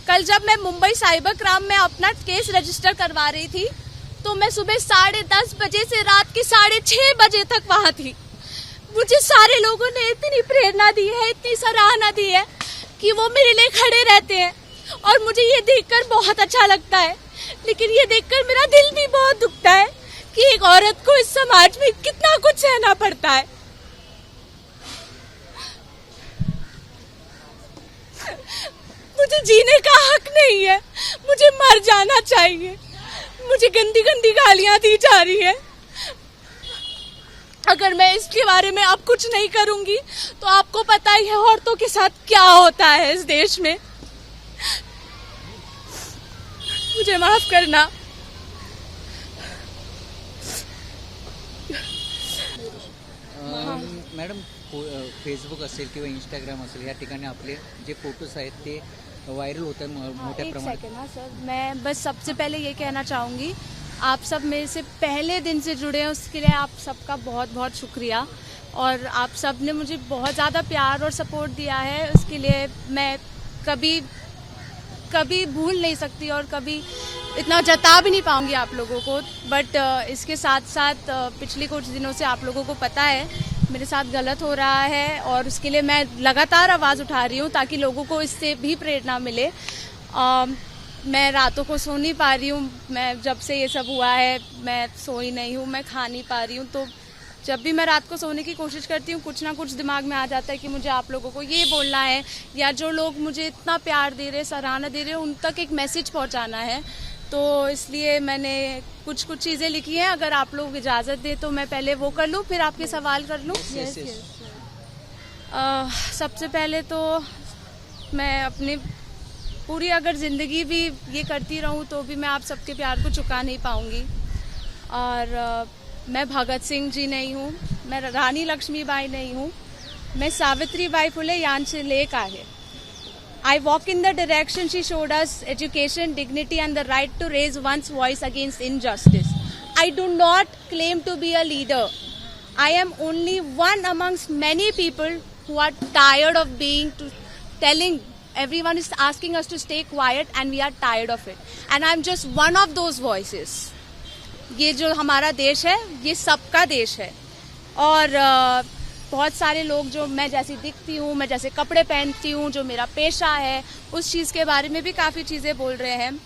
कल जब मैं मुंबई साइबर क्राइम में अपना केस रजिस्टर करवा रही थी तो मैं सुबह 10:30 बजे से रात के 6:30 बजे तक वहां थी। मुझे सारे लोगों ने इतनी प्रेरणा दी है, इतनी सराहना दी है कि वो मेरे लिए खड़े रहते हैं और मुझे ये देखकर बहुत अच्छा लगता है। लेकिन ये देखकर मेरा दिल भी बहुत दुखता है कि एक औरत को इस समाज में कितना कुछ सहना पड़ता है। मुझे जीने का हक नहीं है, मुझे मर जाना चाहिए। मुझे गंदी गंदी गालियां दी जा रही है। अगर मैं इसके बारे में अब कुछ नहीं करूंगी तो आपको पता ही है औरतों के साथ क्या होता है इस देश में। मुझे माफ करना। मॅडम, फेसबुक असेल किंवा इंस्टाग्राम असेल या ठिकाणी आपले जे फोटोज आहेत ते व्हायरल होत आहेत मोठ्या प्रमाणात। एक सेकंड ना सर, मैं बस सबसे पहले ये कहना चाहूँगी, आप सब मेरे से पहले दिन से जुड़े हैं, उसके लिए आप सबका बहुत बहुत शुक्रिया। और आप सब ने मुझे बहुत ज़्यादा प्यार और सपोर्ट दिया है, उसके लिए मैं कभी कभी भूल नहीं सकती और कभी इतना जता भी नहीं पाऊंगी आप लोगों को। बट इसके साथ साथ पिछले कुछ दिनों से आप लोगों को पता है मेरे साथ गलत हो रहा है और उसके लिए मैं लगातार आवाज़ उठा रही हूँ ताकि लोगों को इससे भी प्रेरणा मिले। मैं रातों को सो नहीं पा रही हूँ। मैं जब से ये सब हुआ है मैं सोई नहीं हूँ, मैं खा नहीं पा रही हूँ। तो जब भी मैं रात को सोने की कोशिश करती हूँ कुछ ना कुछ दिमाग में आ जाता है कि मुझे आप लोगों को ये बोलना है या जो लोग मुझे इतना प्यार दे रहे, सराहना दे रहे, उन तक एक मैसेज पहुँचाना है। तो इसलिए मैंने कुछ चीज़ें लिखी हैं। अगर आप लोग इजाज़त दे तो मैं पहले वो कर लूँ फिर आपके सवाल कर लूँ। सबसे पहले तो मैं अपनी पूरी अगर ज़िंदगी भी ये करती रहूँ तो भी मैं आप सबके प्यार को चुका नहीं पाऊँगी। और मैं भगत सिंह जी नहीं हूँ, मैं रानी लक्ष्मीबाई नहीं हूँ, मैं सावित्रीबाई फुले यांचे लेक आहे। I walk in the direction she showed us, education, dignity and the right to raise one's voice against injustice. I do not claim to be a leader. I am only one amongst many people who are tired of telling everyone is asking us to stay quiet and we are tired of it. And I'm just one of those voices. ये जो हमारा देश है ये सबका देश है और बहुत सारे लोग जो मैं जैसी दिखती हूँ, मैं जैसे कपड़े पहनती हूँ, जो मेरा पेशा है, उस चीज़ के बारे में भी काफ़ी चीज़ें बोल रहे हैं।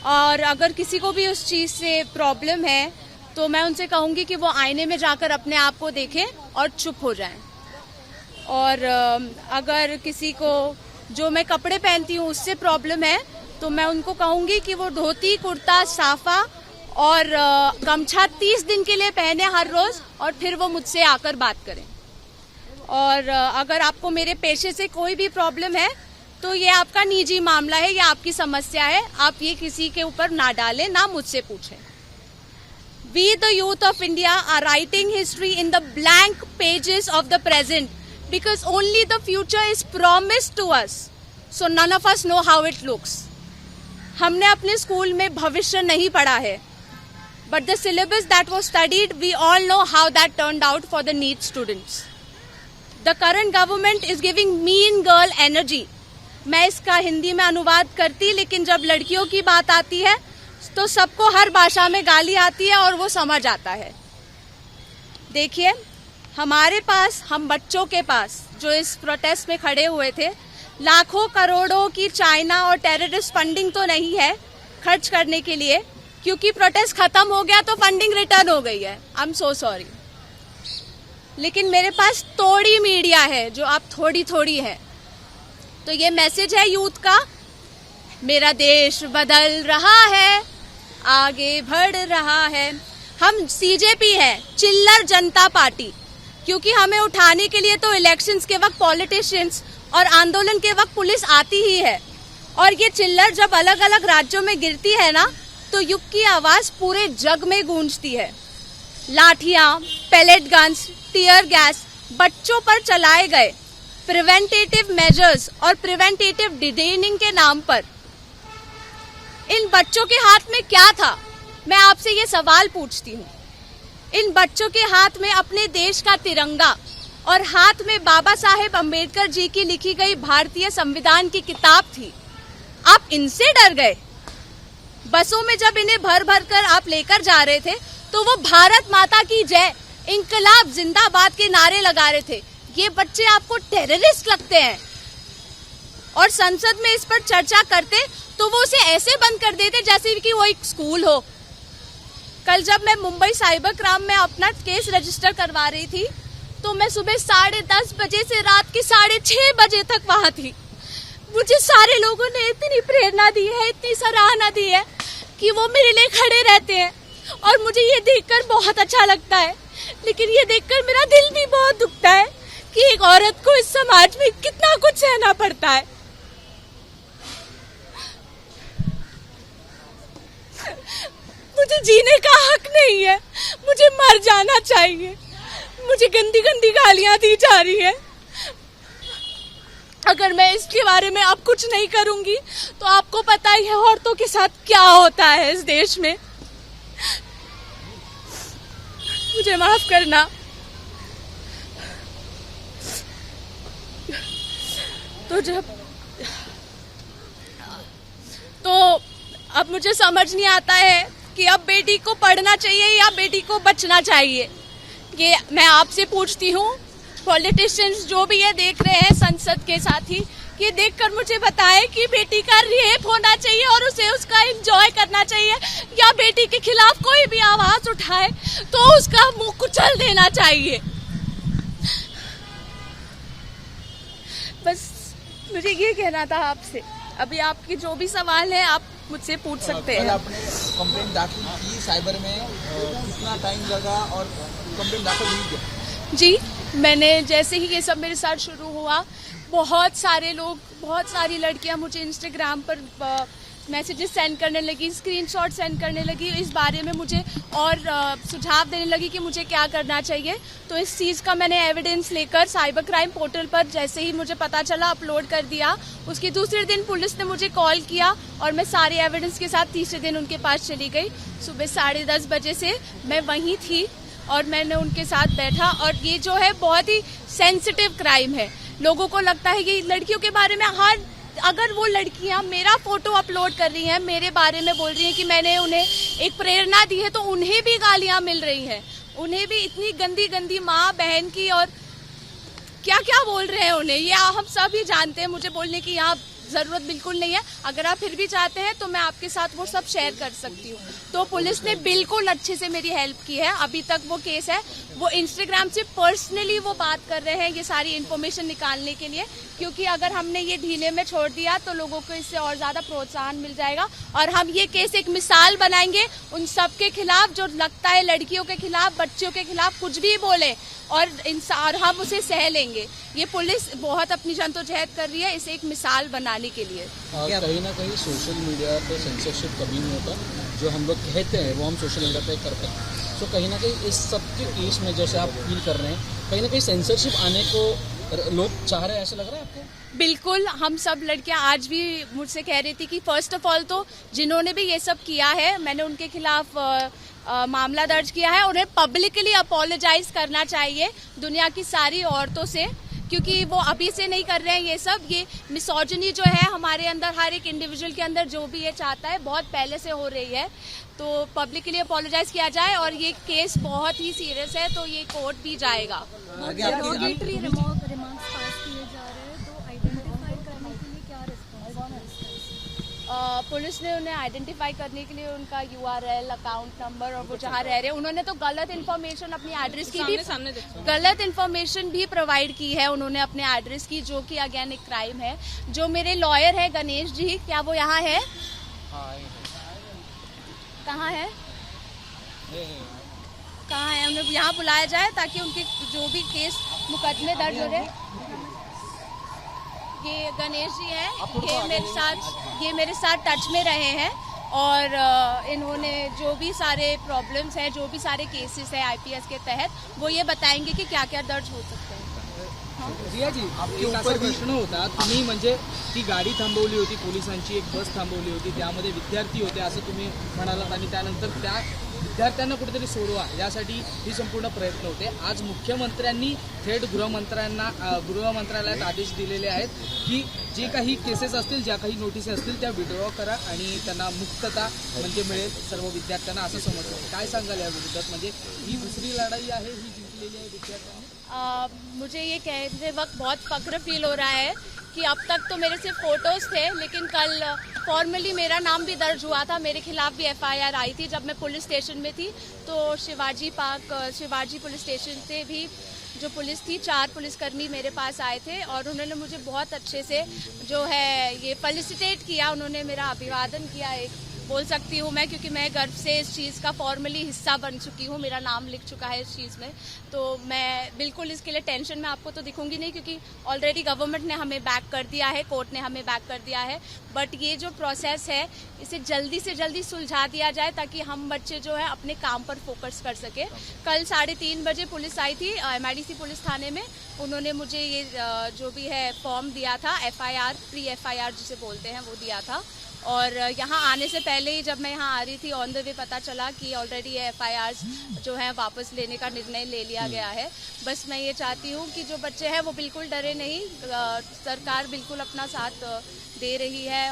और अगर किसी को भी उस चीज़ से प्रॉब्लम है तो मैं उनसे कहूँगी कि वो आईने में जाकर अपने आप को देखें और चुप हो जाएं। और अगर किसी को जो मैं कपड़े पहनती हूँ उससे प्रॉब्लम है तो मैं उनको कहूँगी कि वो धोती, कुर्ता, साफा और गमछा 30 दिन के लिए पहने हर रोज़ और फिर वो मुझसे आकर बात करें। और अगर आपको मेरे पेशे से कोई भी प्रॉब्लम है तो ये आपका निजी मामला है, ये आपकी समस्या है, आप ये किसी के ऊपर ना डालें, ना मुझसे पूछें। We the youth of India are writing history in the blank pages of the present because only the future is promised to us. So none of us know how it looks. हमने अपने school में भविष्य नहीं पढ़ा है, but the syllabus that was studied, we all know how that turned out for the NEET students. The current government is giving mean girl energy. मैं इसका हिंदी में अनुवाद करती, लेकिन जब लड़कियों की बात आती है तो सबको हर भाषा में गाली आती है और वो समझ आता है। देखिए, हमारे पास, हम बच्चों के पास जो इस प्रोटेस्ट में खड़े हुए थे, लाखों करोड़ों की चाइना और टेररिस्ट फंडिंग तो नहीं है खर्च करने के लिए, क्योंकि प्रोटेस्ट खत्म हो गया तो फंडिंग रिटर्न हो गई है। I am so sorry. लेकिन मेरे पास थोड़ी मीडिया है जो आप थोड़ी है। तो ये मैसेज है यूथ का, मेरा देश बदल रहा है, आगे बढ़ रहा है। हम सीजेपी है, चिल्लर जनता पार्टी, क्योंकि हमें उठाने के लिए तो इलेक्शंस के वक्त पॉलिटिशियंस और आंदोलन के वक्त पुलिस आती ही है। और ये चिल्लर जब अलग अलग राज्यों में गिरती है ना तो युग की आवाज पूरे जग में गूंजती है। लाठियां, पैलेट गन्स, टीयर गैस, बच्चों पर चलाए गए प्रिवेंटेटिव मेजर्स और प्रिवेंटेटिव डिटेनिंग के नाम पर इन बच्चों के हाथ में क्या था? मैं आपसे ये सवाल पूछती हूँ। इन बच्चों के हाथ में अपने देश का तिरंगा और हाथ में बाबा साहेब अम्बेडकर जी की लिखी गई भारतीय संविधान की किताब थी। आप इनसे डर गए। बसों में जब इन्हें भर भर कर आप लेकर जा रहे थे तो वो भारत माता की जय, इंकलाब जिंदाबाद के नारे लगा रहे थे। ये बच्चे आपको टेररिस्ट लगते हैं। और संसद में इस पर चर्चा करते तो वो उसे ऐसे बंद कर देते जैसे कि वो एक स्कूल हो। कल जब मैं मुंबई साइबर क्राइम में अपना केस रजिस्टर करवा रही थी तो मैं सुबह 10:30 बजे से रात के 6:30 बजे तक वहां थी। मुझे सारे लोगों ने इतनी प्रेरणा दी है, इतनी सराहना दी है कि वो मेरे लिए खड़े रहते हैं और मुझे ये देखकर बहुत अच्छा लगता है। लेकिन ये देखकर मेरा दिल भी बहुत दुखता है कि एक औरत को इस समाज में कितना कुछ सहना पड़ता है। मुझे जीने का हक नहीं है, मुझे मर जाना चाहिए। मुझे गंदी गंदी गालियां दी जा रही है। अगर मैं इसके बारे में अब कुछ नहीं करूंगी तो आपको पता ही है औरतों के साथ क्या होता है इस देश में। मुझे माफ करना। तो अब मुझे समझ नहीं आता है कि अब बेटी को पढ़ना चाहिए या बेटी को बचना चाहिए। ये मैं आपसे पूछती हूँ, पॉलिटिशियंस जो भी ये देख रहे हैं संसद के साथी, ये देखकर मुझे बताएं कि बेटी का रेप होना चाहिए और उसे उसका एंजॉय करना चाहिए, या बेटी के खिलाफ कोई भी आवाज उठाए तो उसका मुंह कुचल देना चाहिए। बस मुझे ये कहना था आपसे। अभी आपके जो भी सवाल है आप मुझसे पूछ सकते हैं। आपने कंप्लेंट दाखिल की साइबर में, कितना टाइम लगा और कंप्लेंट दाखिल हुई क्या? जी, मैंने जैसे ही ये सब मेरे साथ शुरू हुआ, बहुत सारे लोग, बहुत सारी लड़कियां मुझे इंस्टाग्राम पर मैसेजेस सेंड करने लगी, स्क्रीनशॉट सेंड करने लगी, इस बारे में मुझे और सुझाव देने लगी कि मुझे क्या करना चाहिए। तो इस चीज़ का मैंने एविडेंस लेकर साइबर क्राइम पोर्टल पर जैसे ही मुझे पता चला अपलोड कर दिया। उसके दूसरे दिन पुलिस ने मुझे कॉल किया और मैं सारे एविडेंस के साथ तीसरे दिन उनके पास चली गई। सुबह 10:30 बजे से मैं वहीं थी और मैंने उनके साथ बैठा। और ये जो है बहुत ही सेंसिटिव क्राइम है। लोगों को लगता है कि लड़कियों के बारे में, हाँ, अगर वो लड़कियां मेरा फोटो अपलोड कर रही हैं, मेरे बारे में बोल रही हैं कि मैंने उन्हें एक प्रेरणा दी है, तो उन्हें भी गालियां मिल रही हैं। उन्हें भी इतनी गंदी गंदी माँ बहन की और क्या क्या बोल रहे हैं उन्हें, ये हम सब ही जानते हैं। मुझे बोलने की यहाँ जरूरत बिल्कुल नहीं है। अगर आप फिर भी चाहते हैं तो मैं आपके साथ वो सब शेयर कर सकती हूँ। तो पुलिस ने बिल्कुल अच्छे से मेरी हेल्प की है। अभी तक वो केस है, वो इंस्टाग्राम से पर्सनली वो बात कर रहे हैं ये सारी इन्फॉर्मेशन निकालने के लिए, क्योंकि अगर हमने ये ढीले में छोड़ दिया तो लोगों को इससे और ज्यादा प्रोत्साहन मिल जाएगा। और हम ये केस एक मिसाल बनाएंगे उन सब के खिलाफ जो लगता है लड़कियों के खिलाफ, बच्चियों के खिलाफ कुछ भी बोले, और हम उसे सह लेंगे। ये पुलिस बहुत अपनी जद्दोजहद कर रही है इसे एक मिसाल बनाने के लिए। कहीं ना कहीं सोशल मीडिया पे सेंसरशिप कभी नहीं होता, जो हम लोग कहते हैं वो हम सोशल मीडिया पे करते हैं। तो कहीं ना कहीं इस सब के केस में जैसे आप फील कर रहे हैं, कहीं ना कहीं सेंसरशिप आने को लोग चाह रहे हैं, ऐसा लग रहा है आपको? बिल्कुल। हम सब लड़कियां आज भी मुझसे कह रही थी कि फर्स्ट ऑफ ऑल तो जिन्होंने भी ये सब किया है, मैंने उनके खिलाफ मामला दर्ज किया है। उन्हें पब्लिकली अपोलोजाइज करना चाहिए दुनिया की सारी औरतों से, क्योंकि वो अभी से नहीं कर रहे हैं ये सब। ये मिसोजिनी जो है हमारे अंदर, हर एक इंडिविजुअल के अंदर जो भी ये चाहता है, बहुत पहले से हो रही है। तो पब्लिकली अपोलोजाइज किया जाए और ये केस बहुत ही सीरियस है तो ये कोर्ट भी जाएगा। पुलिस ने उन्हें आइडेंटिफाई करने के लिए उनका URL, अकाउंट नंबर और वो जहाँ रह रहे हैं, उन्होंने तो गलत इन्फॉर्मेशन अपनी एड्रेस की भी गलत इन्फॉर्मेशन भी प्रोवाइड की है उन्होंने अपने एड्रेस की, जो कि अगेन एक क्राइम है। जो मेरे लॉयर है गणेश जी, क्या वो यहाँ है? कहाँ है? कहाँ है? उन्हें यहाँ बुलाया जाए ताकि उनके जो भी केस मुकदमे दर्ज हो रहे। ये गणेश जी हैं, ये मेरे साथ टच में रहे हैं और इन्होंने जो भी सारे प्रॉब्लम्स हैं, जो भी सारे केसेस हैं IPS के तहत, वो ये बताएंगे कि क्या क्या दर्ज हो सकते हैं। रिया जी, आपके ऊपर प्रश्न होता, तुम्ही म्हणजे ती गाडी थांबवली होती पोलिसांची, एक बस थांबवली होती, त्यामध्ये विद्यार्थी होते असं तुम्ही म्हणालात आणि त्यानंतर त्या विद्यार्थ्यांना कुठेतरी सोडवा यासाठी ही संपूर्ण प्रयत्न होते. आज मुख्यमंत्र्यांनी थेट गृहमंत्रालयात आदेश दिलेले आहेत की जे काही केसेस असतील, ज्या काही नोटिसी असतील त्या विड्रॉ करा आणि त्यांना मुक्तता म्हणजे मिळेल सर्व विद्यार्थ्यांना, असं समजलं. काय सांगाल या विरोधात? म्हणजे ही दुसरी लढाई आहे, ही जिंकलेली आहे विद्यार्थ्यांनी. मुझे ये कहते वक्त बहुत फख्र फील हो रहा है कि अब तक तो मेरे सिर्फ फोटोज थे, लेकिन कल फॉर्मली मेरा नाम भी दर्ज हुआ था, मेरे खिलाफ भी एफआईआर आई थी जब मैं पुलिस स्टेशन में थी. तो शिवाजी पुलिस स्टेशन से भी जो पुलिस थी, 4 पुलिसकर्मी मेरे पास आए थे और उन्होंने मुझे बहुत अच्छे से जो है ये फेलिसिटेट किया, उन्होंने मेरा अभिवादन किया, एक बोल सकती हूँ मैं, क्योंकि मैं गर्व से इस चीज़ का फॉर्मली हिस्सा बन चुकी हूँ, मेरा नाम लिख चुका है इस चीज़ में. तो मैं बिल्कुल इसके लिए टेंशन में आपको तो दिखूंगी नहीं, क्योंकि ऑलरेडी गवर्नमेंट ने हमें बैक कर दिया है, कोर्ट ने हमें बैक कर दिया है. बट ये जो प्रोसेस है इसे जल्दी से जल्दी सुलझा दिया जाए ताकि हम बच्चे जो है अपने काम पर फोकस कर सके. कल 3:30 बजे पुलिस आई थी MIDC पुलिस थाने में. उन्होंने मुझे ये जो भी है फॉर्म दिया था, FIR प्री FIR जिसे बोलते हैं, वो दिया था. और यहाँ आने से पहले ही जब मैं यहाँ आ रही थी ऑन द वे पता चला कि ऑलरेडी ये FIRs जो है वापस लेने का निर्णय ले लिया गया है. बस मैं ये चाहती हूँ कि जो बच्चे हैं वो बिल्कुल डरे नहीं, सरकार बिल्कुल अपना साथ दे रही है.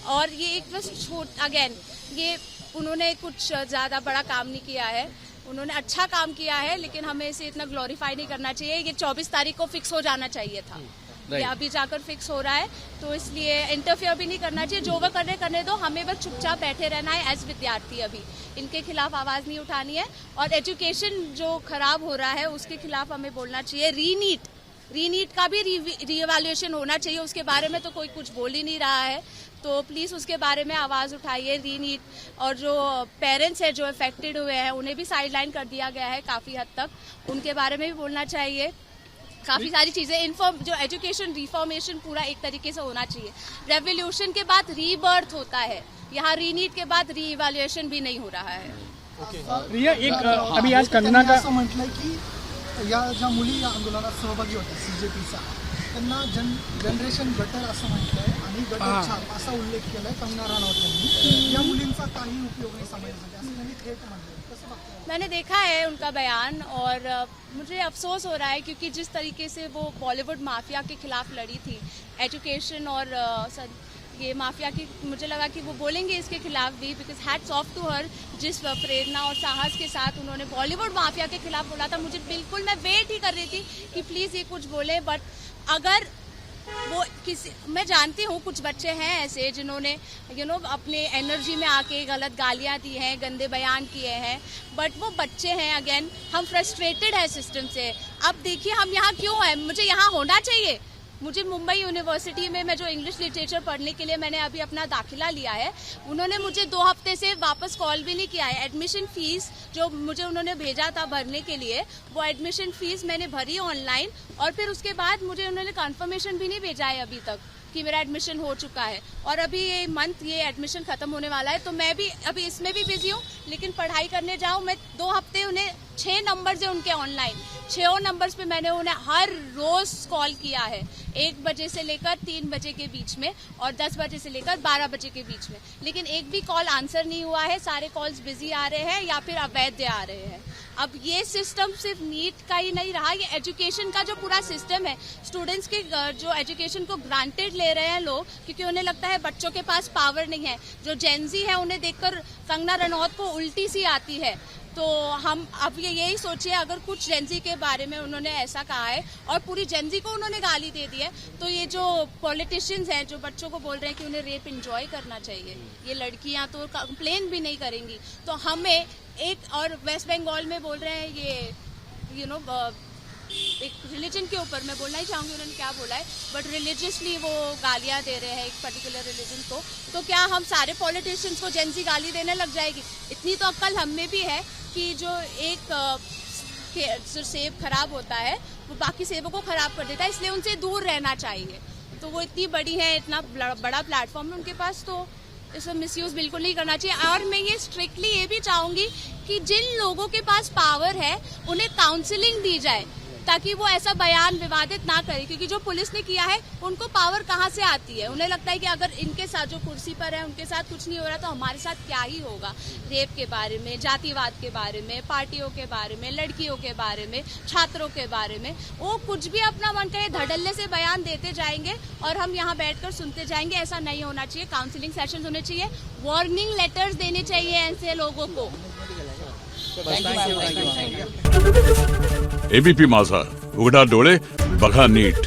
और ये एक बस अगेन ये उन्होंने कुछ ज़्यादा बड़ा काम नहीं किया है, उन्होंने अच्छा काम किया है, लेकिन हमें इसे इतना ग्लोरीफाई नहीं करना चाहिए. ये 24 तारीख को फिक्स हो जाना चाहिए था, ये अभी जाकर फिक्स हो रहा है, तो इसलिए इंटरफेयर भी नहीं करना चाहिए. जो वो करने दो, हमें बस चुपचाप बैठे रहना है एज विद्यार्थी. अभी इनके खिलाफ आवाज़ नहीं उठानी है. और एजुकेशन जो खराब हो रहा है उसके खिलाफ हमें बोलना चाहिए. रीनीट का भी रीइवैल्यूएशन होना चाहिए, उसके बारे में तो कोई कुछ बोल ही नहीं रहा है. तो प्लीज़ उसके बारे में आवाज़ उठाइए. रीनीट और जो पेरेंट्स हैं जो अफेक्टेड हुए हैं उन्हें भी साइडलाइन कर दिया गया है काफ़ी हद तक, उनके बारे में भी बोलना चाहिए. काफ़ी सारी चीज़ें जो एजुकेशन रिफॉर्मेशन पूरा एक तरीके से होना चाहिए. रेवोल्यूशन के बाद रीबर्थ होता है, यहाँ रीनीट के बाद रीइवैल्यूएशन भी नहीं हो रहा है. रिया, एक अभी आज कंगना का असं म्हटलंय की या ज्या मुली या आंदोलनात सहभागी होत्या CJPचा, त्यांना जनरेशन गटर असं म्हटलंय आणि गटर छाप असा उल्लेख केलाय कंगना राणौत यांनी. या मुलींचा काही उपयोग नाही समाजासाठी असं त्यांनी थेट म्हटलंय. कसं बघताय? मैंने देखा है उनका बयान और मुझे अफसोस हो रहा है, क्योंकि जिस तरीके से वो बॉलीवुड माफिया के खिलाफ लड़ी थी, एजुकेशन और ये माफिया की, मुझे लगा कि वो बोलेंगे इसके खिलाफ भी, because hats off to her, जिस प्रेरणा और साहस के साथ उन्होंने बॉलीवुड माफिया के खिलाफ बोला था. मुझे बिल्कुल, मैं वेट ही कर रही थी कि प्लीज़ ये कुछ बोले. बट अगर वो मैं जानती हूँ कुछ बच्चे हैं ऐसे जिन्होंने अपने एनर्जी में आके गलत गालियाँ दी हैं, गंदे बयान किए हैं. बट वो बच्चे हैं, अगेन हम फ्रस्ट्रेटेड हैं सिस्टम से. अब देखिए हम यहाँ क्यों हैं, मुझे यहाँ होना चाहिए. मुझे मुंबई यूनिवर्सिटी में, मैं जो इंग्लिश लिटरेचर पढ़ने के लिए मैंने अभी अपना दाखिला लिया है, उन्होंने मुझे 2 हफ्ते से वापस कॉल भी नहीं किया है. एडमिशन फीस जो मुझे उन्होंने भेजा था भरने के लिए, वो एडमिशन फीस मैंने भरी ऑनलाइन, और फिर उसके बाद मुझे उन्होंने कंफर्मेशन भी नहीं भेजा है अभी तक कि मेरा एडमिशन हो चुका है. और अभी ये मंथ ये एडमिशन खत्म होने वाला है, तो मैं भी अभी इसमें भी बिजी हूँ, लेकिन पढ़ाई करने जाऊँ. मैं 2 हफ्ते उन्हें 6 नंबर्स है उनके ऑनलाइन, 6 नंबर्स पे मैंने उन्हें हर रोज कॉल किया है, 1 बजे से लेकर 3 बजे के बीच में और 10 बजे से लेकर 12 बजे के बीच में, लेकिन एक भी कॉल आंसर नहीं हुआ है. सारे कॉल्स बिजी आ रहे हैं या फिर अवैध आ रहे हैं. अब ये सिस्टम सिर्फ नीट का ही नहीं रहा, ये एजुकेशन का जो पूरा सिस्टम है, स्टूडेंट्स के जो एजुकेशन को ग्रांटेड ले रहे हैं लोग, क्योंकि उन्हें लगता है बच्चों के पास पावर नहीं है. जो जेनजी है उन्हें देखकर कंगना रनौत को उल्टी सी आती है. तो हम अब यही सोचिए, अगर कुछ जेनजी के बारे में उन्होंने ऐसा कहा है और पूरी जेनजी को उन्होंने गाली दे दी है, तो ये जो पॉलिटिशियंस हैं जो बच्चों को बोल रहे हैं कि उन्हें रेप एंजॉय करना चाहिए, ये लड़कियां तो कंप्लेन भी नहीं करेंगी. तो हमें एक, और वेस्ट बंगाल में बोल रहे हैं ये एक रिलीजन के ऊपर, मैं बोलना ही चाहूँगी उन्होंने क्या बोला है, बट रिलीजियसली वो गालियाँ दे रहे हैं एक पर्टिकुलर रिलीजन को. तो क्या हम सारे पॉलिटिशियंस को जेनजी गाली देने लग जाएगी? इतनी तो अक्ल हम में भी है कि जो एक जो सेब खराब होता है वो बाकी सेबों को खराब कर देता है, इसलिए उनसे दूर रहना चाहिए. तो वो इतनी बड़ी है, इतना बड़ा प्लेटफॉर्म है उनके पास, तो इसका मिसयूज बिल्कुल नहीं करना चाहिए. और मैं ये स्ट्रिक्टली ये भी चाहूँगी कि जिन लोगों के पास पावर है उन्हें काउंसलिंग दी जाए. ताकि वो ऐसा बयान विवादित ना करे, क्योंकि जो पुलिस ने किया है उनको पावर कहाँ से आती है। उन्हें लगता है कि अगर इनके साथ जो कुर्सी पर है उनके साथ कुछ नहीं हो रहा तो हमारे साथ क्या ही होगा। रेप के बारे में, जातिवाद के बारे में, पार्टियों के बारे में, लड़कियों के बारे में, छात्रों के बारे में, वो कुछ भी अपना मन करे धड़ल्ले से बयान देते जाएंगे और हम यहाँ बैठकर सुनते जाएंगे। ऐसा नहीं होना चाहिए। काउंसलिंग सेशन होने चाहिए, वार्निंग लेटर्स देने चाहिए ऐसे लोगों को। एबीपी माझा, उघडा डोळे बघा नीट.